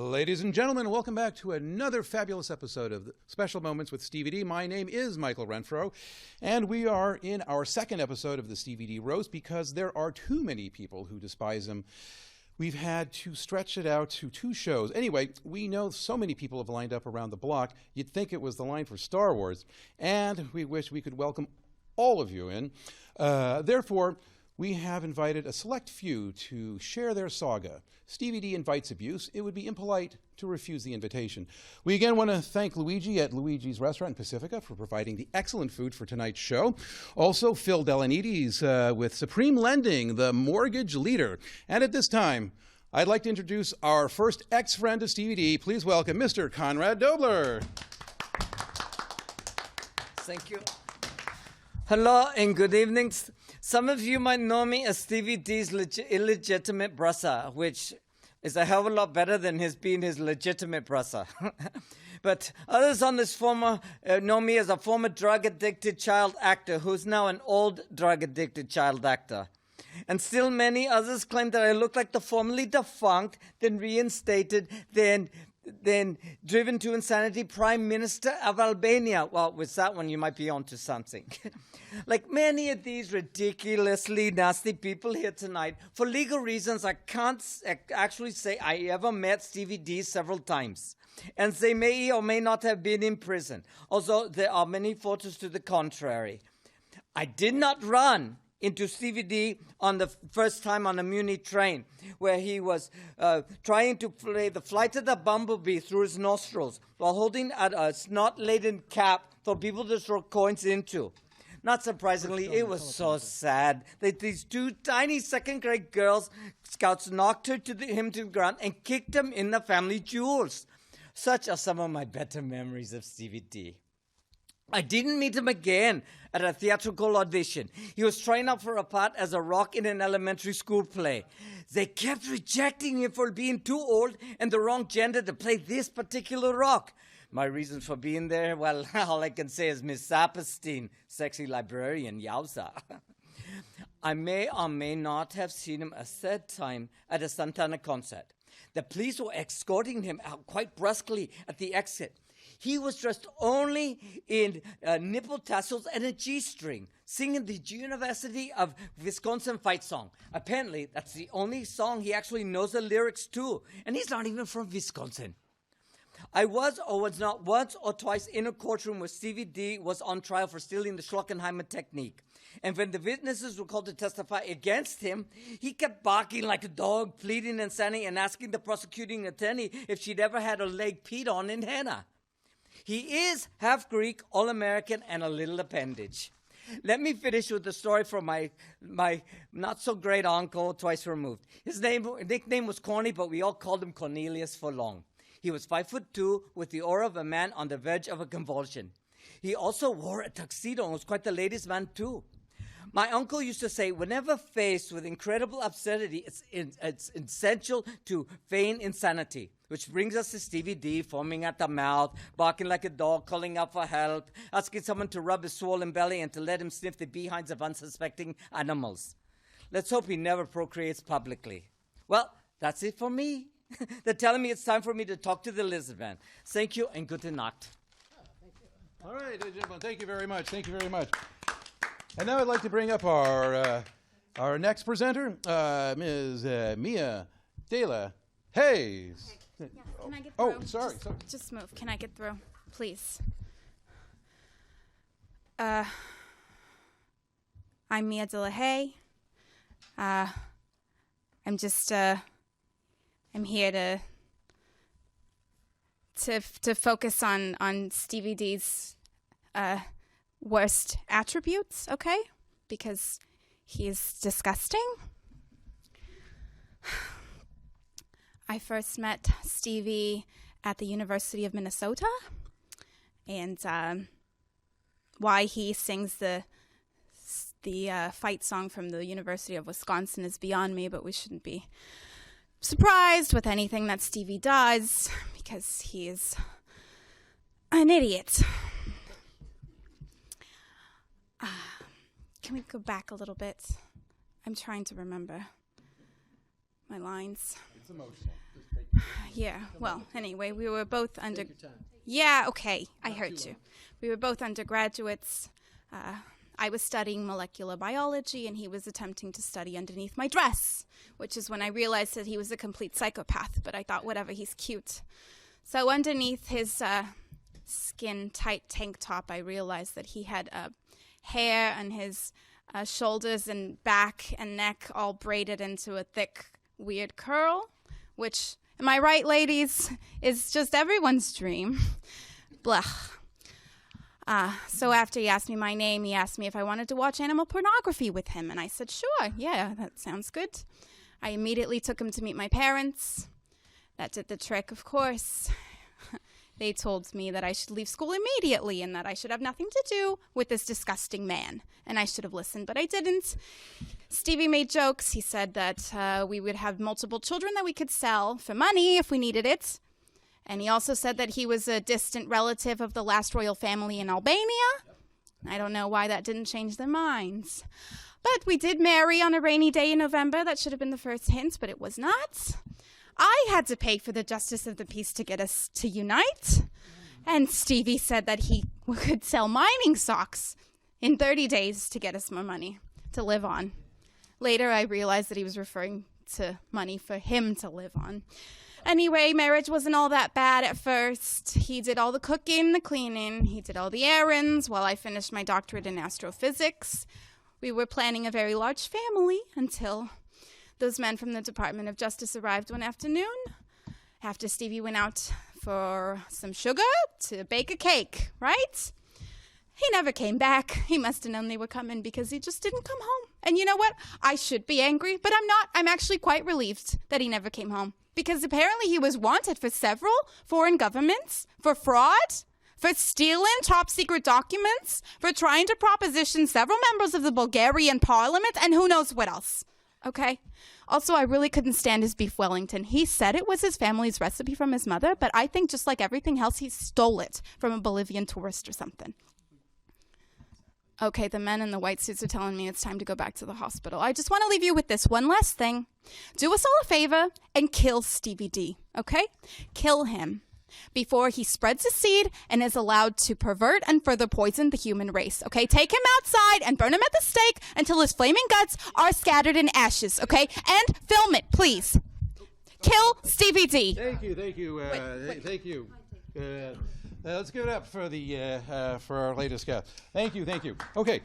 Ladies and gentlemen, welcome back to another fabulous episode of Special Moments with Stevie D. My name is Michael Renfro, and we are in our second episode of the Stevie D Roast because there are too many people who despise him. We've had to stretch it out to 2 shows. Anyway, we know so many people have lined up around the block, you'd think it was the line for Star Wars, and we wish we could welcome all of you in. Therefore, we have invited a select few to share their saga. Stevie D invites abuse. It would be impolite to refuse the invitation. We again want to thank Luigi at Luigi's Restaurant in Pacifica for providing the excellent food for tonight's show. Also, Phil Delanides with Supreme Lending, the mortgage leader. And at this time, I'd like to introduce our first ex-friend of Stevie D. Please welcome Mr. Conrad Dobler. Thank you. Hello and good evening. Some of you might know me as Stevie D's illegitimate brother, which is a hell of a lot better than being his legitimate brother. But others on this know me as a former drug-addicted child actor who's now an old drug-addicted child actor. And still many others claim that I look like the formerly defunct, then reinstated, then driven to insanity Prime Minister of Albania. Well, with that one, you might be onto something. Like many of these ridiculously nasty people here tonight, for legal reasons, I can't actually say I ever met Stevie D several times. And they may or may not have been in prison, although there are many photos to the contrary. I did not run into Stevie D on the first time on a Muni train, where he was trying to play the flight of the bumblebee through his nostrils while holding a snot-laden cap for people to throw coins into. Not surprisingly, it was so sad that these 2 tiny second-grade girls scouts knocked him to the ground and kicked him in the family jewels. Such are some of my better memories of Stevie D. I didn't meet him again at a theatrical audition. He was trying out for a part as a rock in an elementary school play. They kept rejecting him for being too old and the wrong gender to play this particular rock. My reasons for being there, well, all I can say is Miss Saperstein, sexy librarian, yowza. I may or may not have seen him a third time at a Santana concert. The police were escorting him out quite brusquely at the exit. He was dressed only in nipple tassels and a G-string, singing the University of Wisconsin fight song. Apparently, that's the only song he actually knows the lyrics to, and he's not even from Wisconsin. I was not once or twice in a courtroom where Stevie D was on trial for stealing the Schlockenheimer technique. And when the witnesses were called to testify against him, he kept barking like a dog, pleading insanity, and asking the prosecuting attorney if she'd ever had her leg peed on in henna. He is half Greek, all-American, and a little appendage. Let me finish with the story from my not-so-great uncle, twice removed. His nickname was Corny, but we all called him Cornelius for long. He was 5'2", with the aura of a man on the verge of a convulsion. He also wore a tuxedo and was quite the ladies' man, too. My uncle used to say, whenever faced with incredible absurdity, it's essential to feign insanity. Which brings us to Stevie D, foaming at the mouth, barking like a dog, calling out for help, asking someone to rub his swollen belly and to let him sniff the behinds of unsuspecting animals. Let's hope he never procreates publicly. Well, that's it for me. They're telling me it's time for me to talk to the lizard man. Thank you and good night. All right, ladies and gentlemen, thank you very much. Thank you very much. And now I'd like to bring up our next presenter, Ms. Mia De La Hayes. Yeah, can I get through? Oh, sorry. Just move. Can I get through, please? I'm Mia De La Haye. I'm here to focus on Stevie D's worst attributes, okay? Because he's disgusting. I first met Stevie at the University of Minnesota, and why he sings the fight song from the University of Wisconsin is beyond me, but we shouldn't be surprised with anything that Stevie does, because he is an idiot. Can we go back a little bit? I'm trying to remember my lines. It's emotional. Just take Yeah, well, anyway, we were both Yeah, okay, I heard you. We were both undergraduates. I was studying molecular biology, and he was attempting to study underneath my dress, which is when I realized that he was a complete psychopath, but I thought, whatever, he's cute. So underneath his skin-tight tank top, I realized that he had hair on his shoulders and back and neck all braided into a thick, weird curl, which, am I right, ladies, is just everyone's dream. Blah. So after he asked me my name, he asked me if I wanted to watch animal pornography with him, and I said, sure, yeah, that sounds good. I immediately took him to meet my parents. That did the trick, of course. They told me that I should leave school immediately and that I should have nothing to do with this disgusting man. And I should have listened, but I didn't. Stevie made jokes. He said that we would have multiple children that we could sell for money if we needed it. And he also said that he was a distant relative of the last royal family in Albania. I don't know why that didn't change their minds. But we did marry on a rainy day in November. That should have been the first hint, but it was not. I had to pay for the justice of the peace to get us to unite. And Stevie said that he could sell mining socks in 30 days to get us more money to live on. Later, I realized that he was referring to money for him to live on. Anyway, marriage wasn't all that bad at first. He did all the cooking, the cleaning. He did all the errands while I finished my doctorate in astrophysics. We were planning a very large family until those men from the Department of Justice arrived one afternoon after Stevie went out for some sugar to bake a cake, right? He never came back. He must have known they were coming because he just didn't come home. And you know what? I should be angry, but I'm not. I'm actually quite relieved that he never came home because apparently he was wanted for several foreign governments, for fraud, for stealing top secret documents, for trying to proposition several members of the Bulgarian parliament, and who knows what else. Okay? Also, I really couldn't stand his beef Wellington. He said it was his family's recipe from his mother, but I think just like everything else, he stole it from a Bolivian tourist or something. Okay, the men in the white suits are telling me it's time to go back to the hospital. I just want to leave you with this one last thing. Do us all a favor and kill Stevie D, okay? Kill him before he spreads his seed and is allowed to pervert and further poison the human race, okay? Take him outside and burn him at the stake until his flaming guts are scattered in ashes, okay? And film it, please. Kill Stevie D. Thank you. Thank you. Let's give it up for for our latest guest. Thank you. Okay.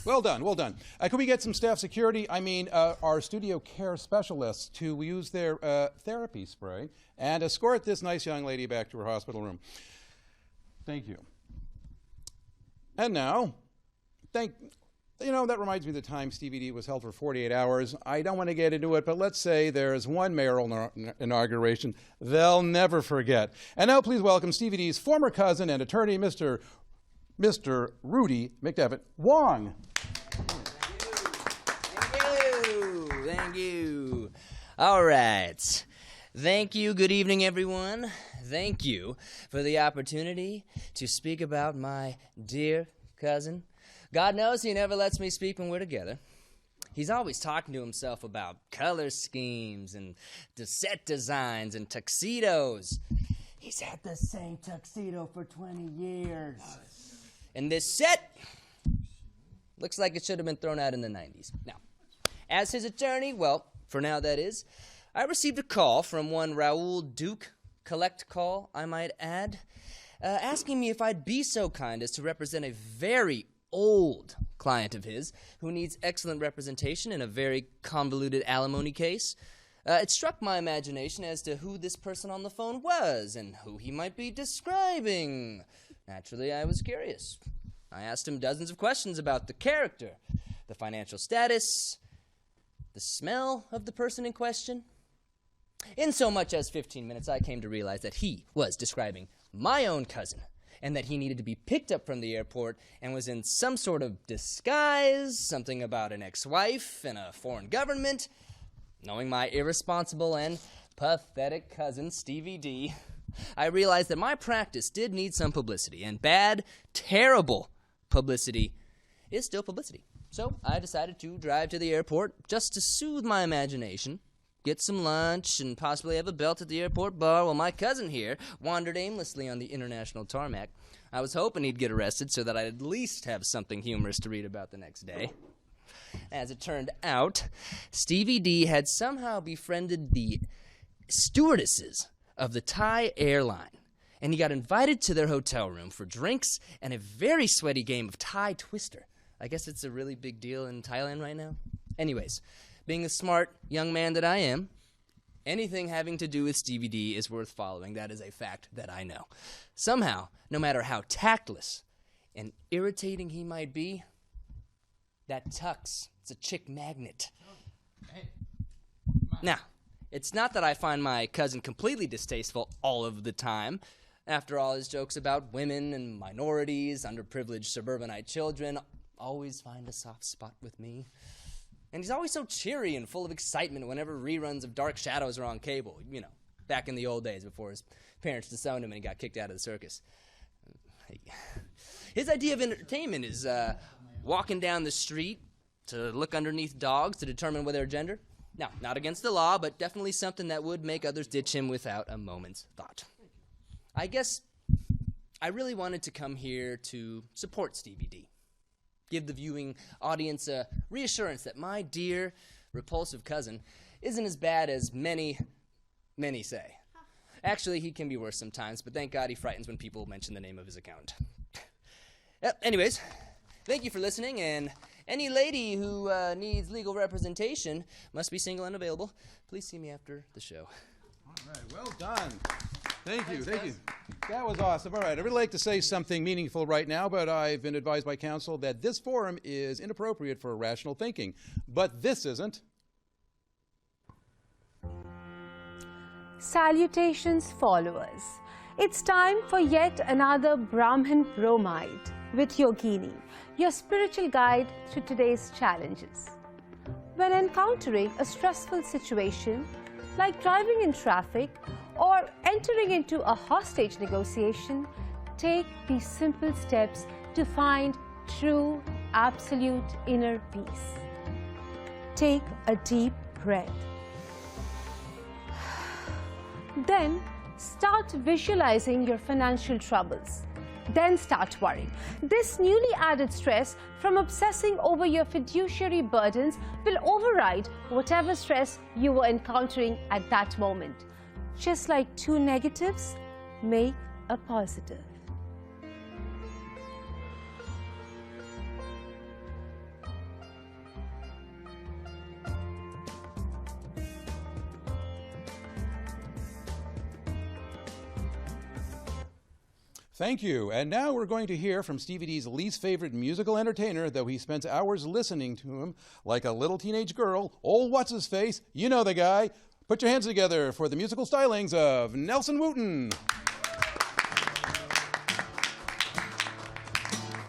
Well done. Could we get some staff security? I mean, our studio care specialists to use their therapy spray and escort this nice young lady back to her hospital room. Thank you. And now, that reminds me of the time Stevie D was held for 48 hours. I don't want to get into it, but let's say there's one mayoral inauguration they'll never forget. And now please welcome Stevie D's former cousin and attorney, Mr. Rudy McDevitt Wong. Thank you. All right. Thank you. Good evening, everyone. Thank you for the opportunity to speak about my dear cousin. God knows he never lets me speak when we're together. He's always talking to himself about color schemes and the set designs and tuxedos. He's had the same tuxedo for 20 years. And this set looks like it should have been thrown out in the 90s. Now, as his attorney, well, for now that is, I received a call from one Raoul Duke, collect call, I might add, asking me if I'd be so kind as to represent a very old client of his who needs excellent representation in a very convoluted alimony case. It struck my imagination as to who this person on the phone was and who he might be describing. Naturally, I was curious. I asked him dozens of questions about the character, the financial status, the smell of the person in question. In so much as 15 minutes, I came to realize that he was describing my own cousin, and that he needed to be picked up from the airport and was in some sort of disguise, something about an ex-wife and a foreign government. Knowing my irresponsible and pathetic cousin, Stevie D, I realized that my practice did need some publicity, and bad, terrible publicity is still publicity. So I decided to drive to the airport just to soothe my imagination get some lunch, and possibly have a belt at the airport bar while my cousin here wandered aimlessly on the international tarmac. I was hoping he'd get arrested so that I'd at least have something humorous to read about the next day. As it turned out, Stevie D had somehow befriended the stewardesses of the Thai airline, and he got invited to their hotel room for drinks and a very sweaty game of Thai Twister. I guess it's a really big deal in Thailand right now. Anyways, being the smart young man that I am, anything having to do with Stevie D is worth following. That is a fact that I know. Somehow, no matter how tactless and irritating he might be, that tux, it's a chick magnet. Now, it's not that I find my cousin completely distasteful all of the time. After all, his jokes about women and minorities, underprivileged suburbanite children, always find a soft spot with me. And he's always so cheery and full of excitement whenever reruns of Dark Shadows are on cable. You know, back in the old days before his parents disowned him and he got kicked out of the circus. His idea of entertainment is walking down the street to look underneath dogs to determine their gender. Now, not against the law, but definitely something that would make others ditch him without a moment's thought. I guess I really wanted to come here to support Stevie D. Give the viewing audience a reassurance that my dear, repulsive cousin isn't as bad as many say. Actually, he can be worse sometimes, but thank God he frightens when people mention the name of his account. Anyways, thank you for listening, and any lady who needs legal representation must be single and available. Please see me after the show. All right, well done. Thank you. That was awesome. All right, I'd really like to say something meaningful right now, but I've been advised by counsel that this forum is inappropriate for rational thinking. But this isn't. Salutations, followers. It's time for yet another Brahmin Bromide with Yogini, your spiritual guide through today's challenges. When encountering a stressful situation, like driving in traffic or entering into a hostage negotiation, take these simple steps to find true, absolute inner peace. Take a deep breath. Then start visualizing your financial troubles. Then start worrying. This newly added stress from obsessing over your fiduciary burdens will override whatever stress you were encountering at that moment. Just like two negatives make a positive. Thank you. And now we're going to hear from Stevie D's least favorite musical entertainer, though he spends hours listening to him like a little teenage girl. Old what's-his-face, you know the guy. Put your hands together for the musical stylings of Nelson Wooten.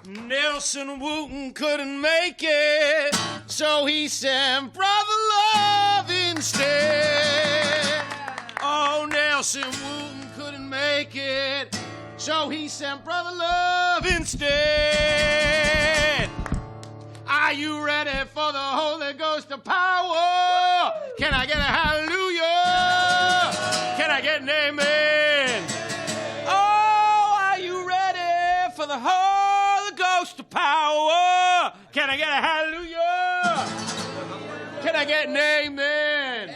Nelson Wooten couldn't make it, so he sent Brother Love instead. Oh, Nelson Wooten couldn't make it, so he sent Brother Love instead. Are you ready for the Holy Ghost of power? Can I get a hallelujah? Can I get an amen? Oh, are you ready for the Holy Ghost of power? Can I get a hallelujah? Can I get an amen?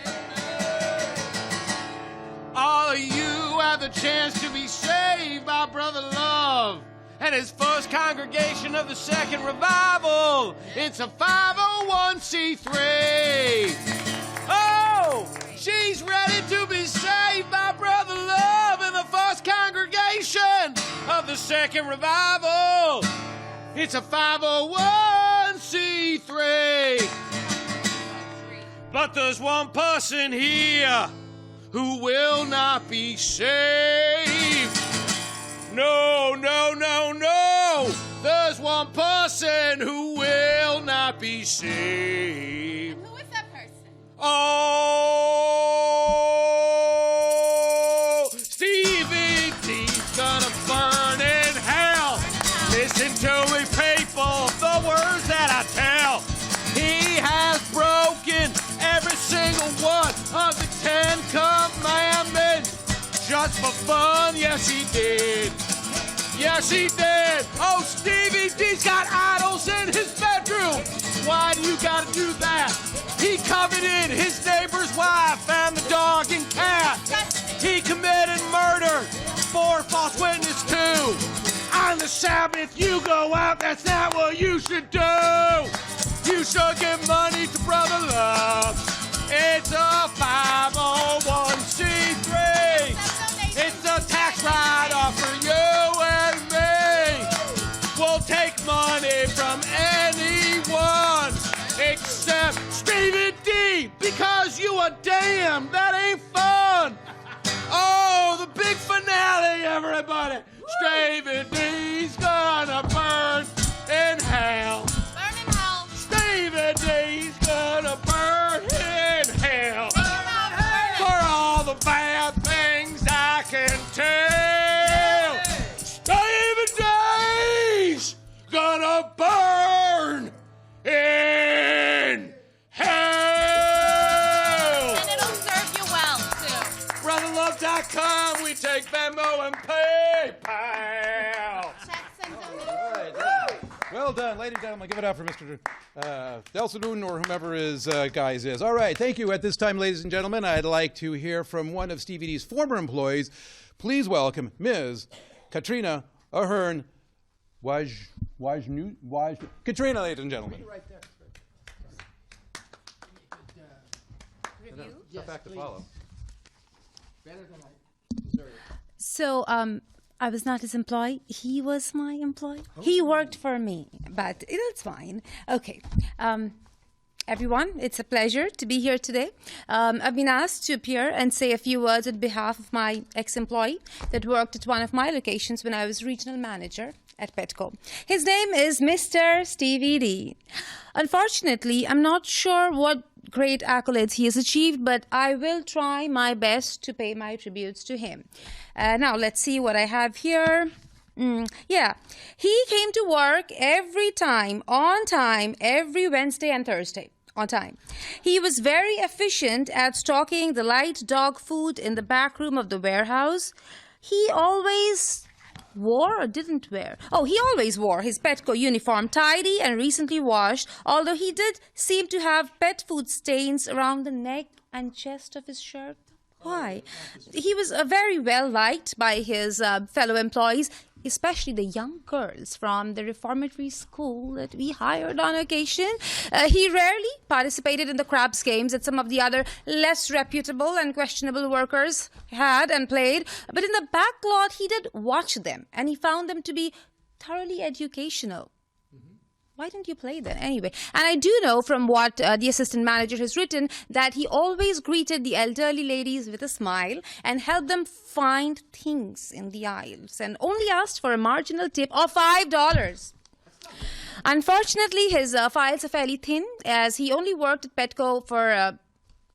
All of you have the chance to be saved by Brother Love and his first congregation of the Second Revival. It's a 501c3. Oh, she's ready to be saved by Brother Love and the first congregation of the Second Revival. It's a 501c3. But there's one person here who will not be saved. No, no, no, no. There's one person who will not be saved. Who is that person? Oh, Stevie D's gonna burn in hell. Listen to me, people, the words that I tell. He has broken every single one of just for fun. Yes, he did. Yes, he did. Oh, Stevie D's got idols in his bedroom. Why do you gotta do that? He coveted his neighbor's wife and the dog and cat. He committed murder for false witness too. On the Sabbath, you go out. That's not what you should do. You should give money to Brother Love. It's a 501c3. It's a tax write-off for you and me. We'll take money from anyone except Stevie D, because you a damn. That ain't fun. Oh, the big finale, everybody. Stevie D's gonna burn in hell. Burn in hell. Stevie D's gonna burn in hell. For all the bad things I can tell. Stevie D's gonna burn in hell. And it'll serve you well, too. BrotherLove.com, we take Venmo and PayPal. Checks and donations. Well done, ladies and gentlemen. Give it up for Mr. Delsadoon or whomever his guys is. All right, thank you. At this time, ladies and gentlemen, I'd like to hear from one of Stevie D's former employees. Please welcome Ms. Katrina Ahern. Katrina, ladies and gentlemen. Back to follow. So, I was not his employee. He was my employee. He worked for me, but it's fine. Okay. Everyone, it's a pleasure to be here today. I've been asked to appear and say a few words on behalf of my ex-employee that worked at one of my locations when I was regional manager at Petco. His name is Mr. Stevie D. Unfortunately, I'm not sure what great accolades he has achieved, but I will try my best to pay my tributes to him. Now, let's see what I have here. Yeah, he came to work every time, on time, every Wednesday and Thursday. On time. He was very efficient at stocking the light dog food in the back room of the warehouse. He always wore or didn't wear? Oh, he always wore his Petco uniform tidy and recently washed, although he did seem to have pet food stains around the neck and chest of his shirt. Why? He was very well liked by his fellow employees, especially the young girls from the reformatory school that we hired on occasion. He rarely participated in the craps games that some of the other less reputable and questionable workers had and played, but in the back lot he did watch them, and he found them to be thoroughly educational. Why didn't you play then? Anyway, and I do know from what the assistant manager has written that he always greeted the elderly ladies with a smile and helped them find things in the aisles and only asked for a marginal tip of $5. Unfortunately, his files are fairly thin as he only worked at Petco for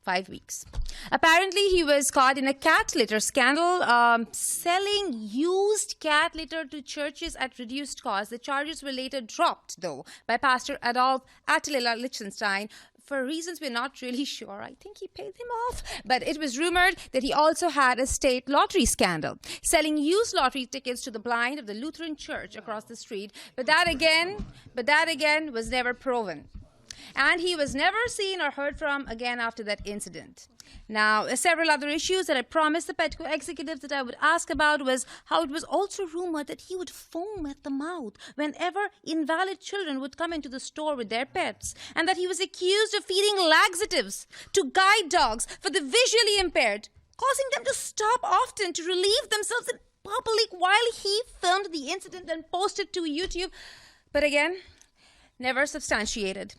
5 weeks. Apparently, he was caught in a cat litter scandal, selling used cat litter to churches at reduced cost. The charges were later dropped, though, by Pastor Adolf Attila Lichtenstein. For reasons we're not really sure. I think he paid him off. But it was rumored that he also had a state lottery scandal, selling used lottery tickets to the blind of the Lutheran church across the street. But that again was never proven. And he was never seen or heard from again after that incident. Now, several other issues that I promised the Petco executives that I would ask about was how it was also rumored that he would foam at the mouth whenever invalid children would come into the store with their pets, and that he was accused of feeding laxatives to guide dogs for the visually impaired, causing them to stop often to relieve themselves in public while he filmed the incident and posted to YouTube. But again, never substantiated.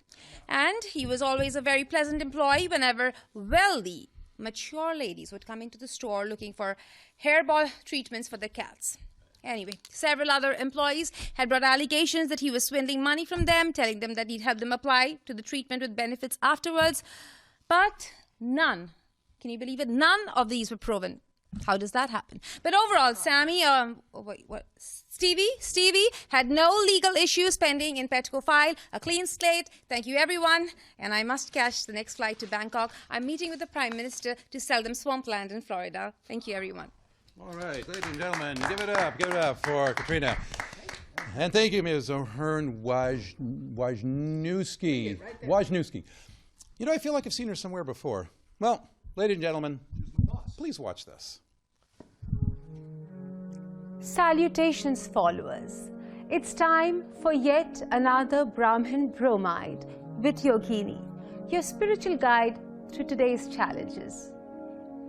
And he was always a very pleasant employee whenever wealthy, mature ladies would come into the store looking for hairball treatments for their cats. Anyway, several other employees had brought allegations that he was swindling money from them, telling them that he'd help them apply to the treatment with benefits afterwards. But none, can you believe it? None of these were proven. How does that happen? But overall, Stevie had no legal issues pending in Petco file. A clean slate. Thank you, everyone. And I must catch the next flight to Bangkok. I'm meeting with the Prime Minister to sell them swampland in Florida. Thank you, everyone. All right, ladies and gentlemen, give it up for Katrina. And thank you, Ms. O'Hearn Wojniewski. Wojniewski. You know, I feel like I've seen her somewhere before. Well, ladies and gentlemen, please watch this. Salutations, followers. It's time for yet another Brahmin Bromide with Yogini, your spiritual guide through today's challenges.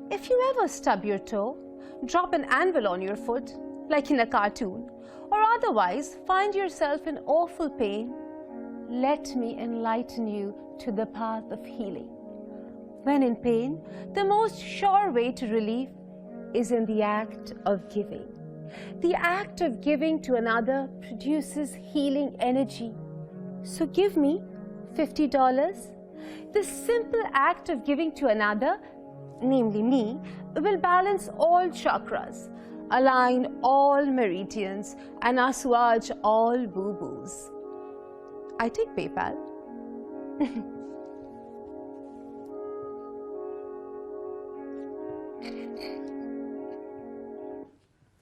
If you ever stub your toe, drop an anvil on your foot, like in a cartoon, or otherwise find yourself in awful pain, let me enlighten you to the path of healing. When in pain, the most sure way to relief is in the act of giving. The act of giving to another produces healing energy. So give me $50. The simple act of giving to another, namely me, will balance all chakras, align all meridians, and assuage all boo-boos. I take PayPal.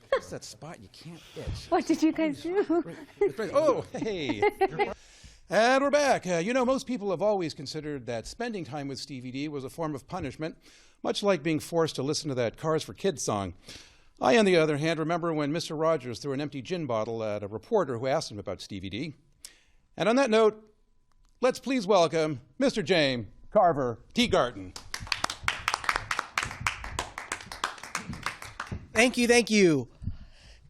What's that spot you can't itch? What did you guys do? Oh, hey. And we're back. You know, most people have always considered that spending time with Stevie D was a form of punishment, much like being forced to listen to that Cars for Kids song. I, on the other hand, remember when Mr. Rogers threw an empty gin bottle at a reporter who asked him about Stevie D. And on that note, let's please welcome Mr. James Carver Teagarden. Thank you.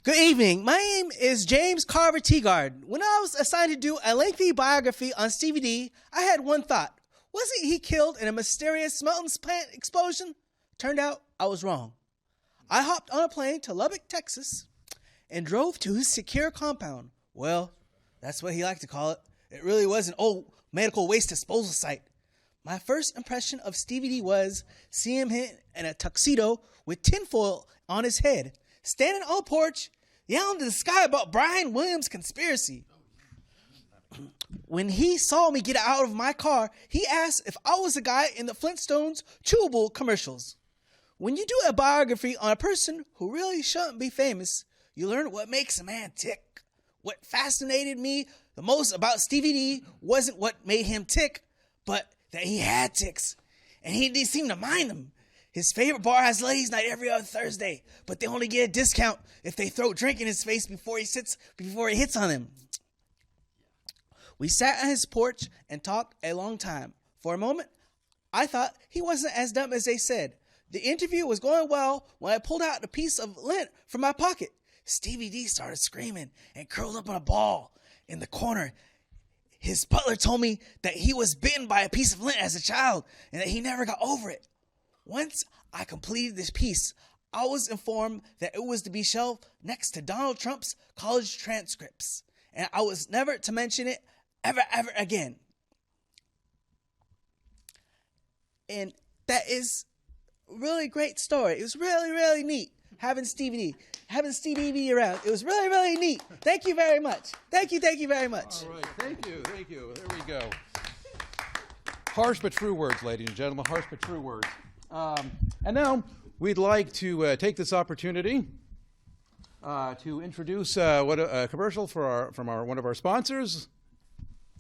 Good evening. My name is James Carver Teagarden. When I was assigned to do a lengthy biography on Stevie D, I had one thought. Wasn't he killed in a mysterious smeltings plant explosion? Turned out I was wrong. I hopped on a plane to Lubbock, Texas, and drove to his secure compound. Well, that's what he liked to call it. It really was an old medical waste disposal site. My first impression of Stevie D was seeing him in a tuxedo with tinfoil on his head, standing on the porch, yelling to the sky about Brian Williams' conspiracy. When he saw me get out of my car, he asked if I was the guy in the Flintstones chewable commercials. When you do a biography on a person who really shouldn't be famous, you learn what makes a man tick. What fascinated me the most about Stevie D wasn't what made him tick, but that he had ticks, and he didn't seem to mind them. His favorite bar has ladies' night every other Thursday, but they only get a discount if they throw a drink in his face before he hits on them. We sat on his porch and talked a long time. For a moment, I thought he wasn't as dumb as they said. The interview was going well when I pulled out a piece of lint from my pocket. Stevie D started screaming and curled up in a ball in the corner. His butler told me that he was bitten by a piece of lint as a child and that he never got over it. Once I completed this piece, I was informed that it was to be shelved next to Donald Trump's college transcripts, and I was never to mention it ever again. And that is a really great story. It was really neat having Stevie D around. It was really neat. Thank you very much. Thank you very much. All right, thank you. There we go. Harsh but true words, ladies and gentlemen, harsh but true words. And now we'd like to take this opportunity to introduce a commercial from one of our sponsors.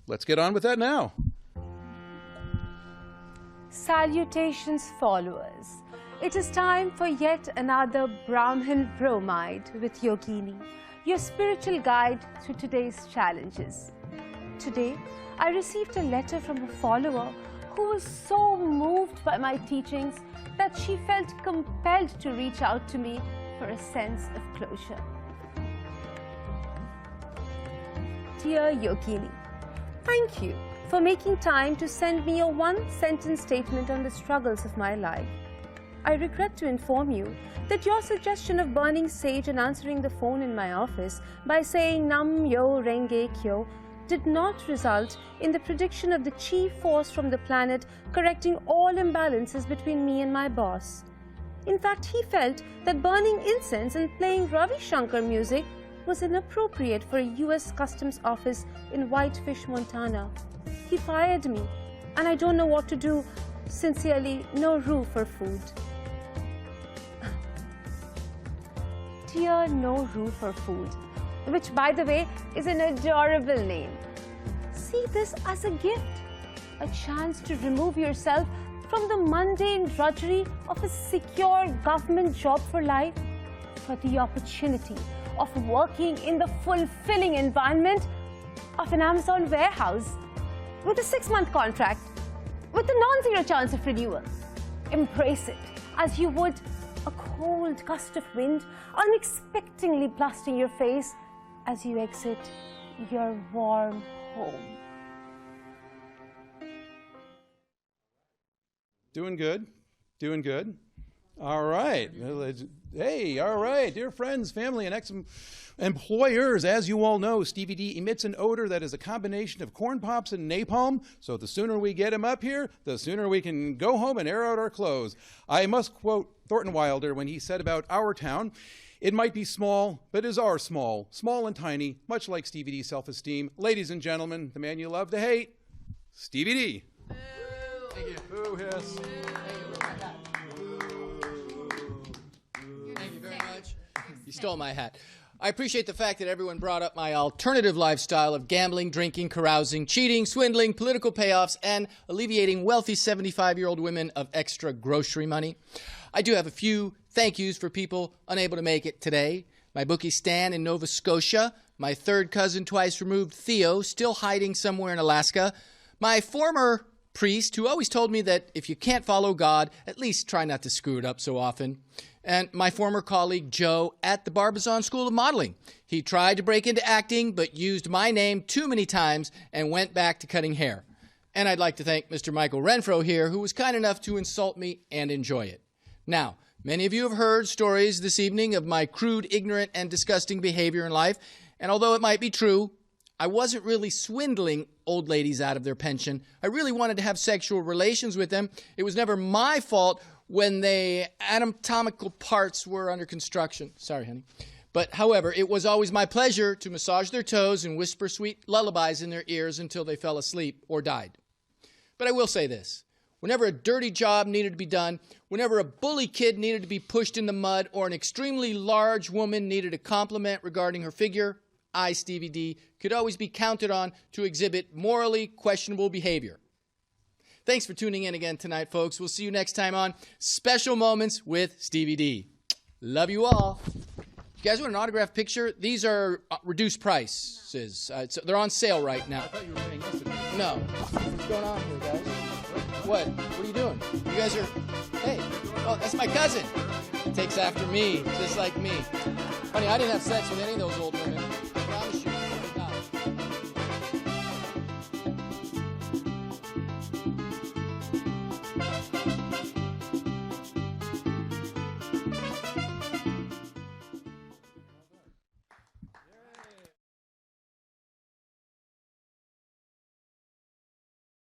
Let's get on with that now. Salutations, followers. It is time for yet another Brahmin Bromide with Yogini, your spiritual guide through today's challenges. Today, I received a letter from a follower who was so moved by my teachings that she felt compelled to reach out to me for a sense of closure. Dear Yogini, thank you for making time to send me a one-sentence statement on the struggles of my life. I regret to inform you that your suggestion of burning sage and answering the phone in my office by saying Nam Yo Renge Kyo did not result in the prediction of the chi force from the planet correcting all imbalances between me and my boss. In fact, he felt that burning incense and playing Ravi Shankar music was inappropriate for a U.S. Customs office in Whitefish, Montana. He fired me, and I don't know what to do. Sincerely, no room for food. Dear No Roof or Food, which, by the way, is an adorable name. See this as a gift, a chance to remove yourself from the mundane drudgery of a secure government job for life, for the opportunity of working in the fulfilling environment of an Amazon warehouse with a 6-month contract with a non-zero chance of renewal. Embrace it as you would a cold gust of wind unexpectedly blasting your face as you exit your warm home. Doing good. Doing good. All right. Hey, all right. Dear friends, family, and ex-employers, as you all know, Stevie D emits an odor that is a combination of corn pops and napalm, so the sooner we get him up here, the sooner we can go home and air out our clothes. I must quote Thornton Wilder when he said about our town, "It might be small, but is our small and tiny, much like Stevie D's self-esteem." Ladies and gentlemen, the man you love to hate, Stevie D. Thank you. Boo, hiss. Thank you very much. You stole my hat. I appreciate the fact that everyone brought up my alternative lifestyle of gambling, drinking, carousing, cheating, swindling, political payoffs, and alleviating wealthy 75-year-old women of extra grocery money. I do have a few thank yous for people unable to make it today. My bookie Stan in Nova Scotia, my third cousin twice removed Theo, still hiding somewhere in Alaska, my former priest who always told me that if you can't follow God, at least try not to screw it up so often, and my former colleague Joe at the Barbizon School of Modeling. He tried to break into acting but used my name too many times and went back to cutting hair. And I'd like to thank Mr. Michael Renfro here, who was kind enough to insult me and enjoy it. Now, many of you have heard stories this evening of my crude, ignorant, and disgusting behavior in life, and although it might be true, I wasn't really swindling old ladies out of their pension. I really wanted to have sexual relations with them. It was never my fault when the anatomical parts were under construction. Sorry, honey. But, however, it was always my pleasure to massage their toes and whisper sweet lullabies in their ears until they fell asleep or died. But I will say this. Whenever a dirty job needed to be done, whenever a bully kid needed to be pushed in the mud, or an extremely large woman needed a compliment regarding her figure, I, Stevie D, could always be counted on to exhibit morally questionable behavior. Thanks for tuning in again tonight, folks. We'll see you next time on Special Moments with Stevie D. Love you all. You guys want an autographed picture? These are reduced prices. So they're on sale right now. I thought you were paying us to do it. No. What's going on here, guys? What? What are you doing? You guys are... Hey. Oh, that's my cousin. He takes after me, just like me. Honey, I didn't have sex with any of those old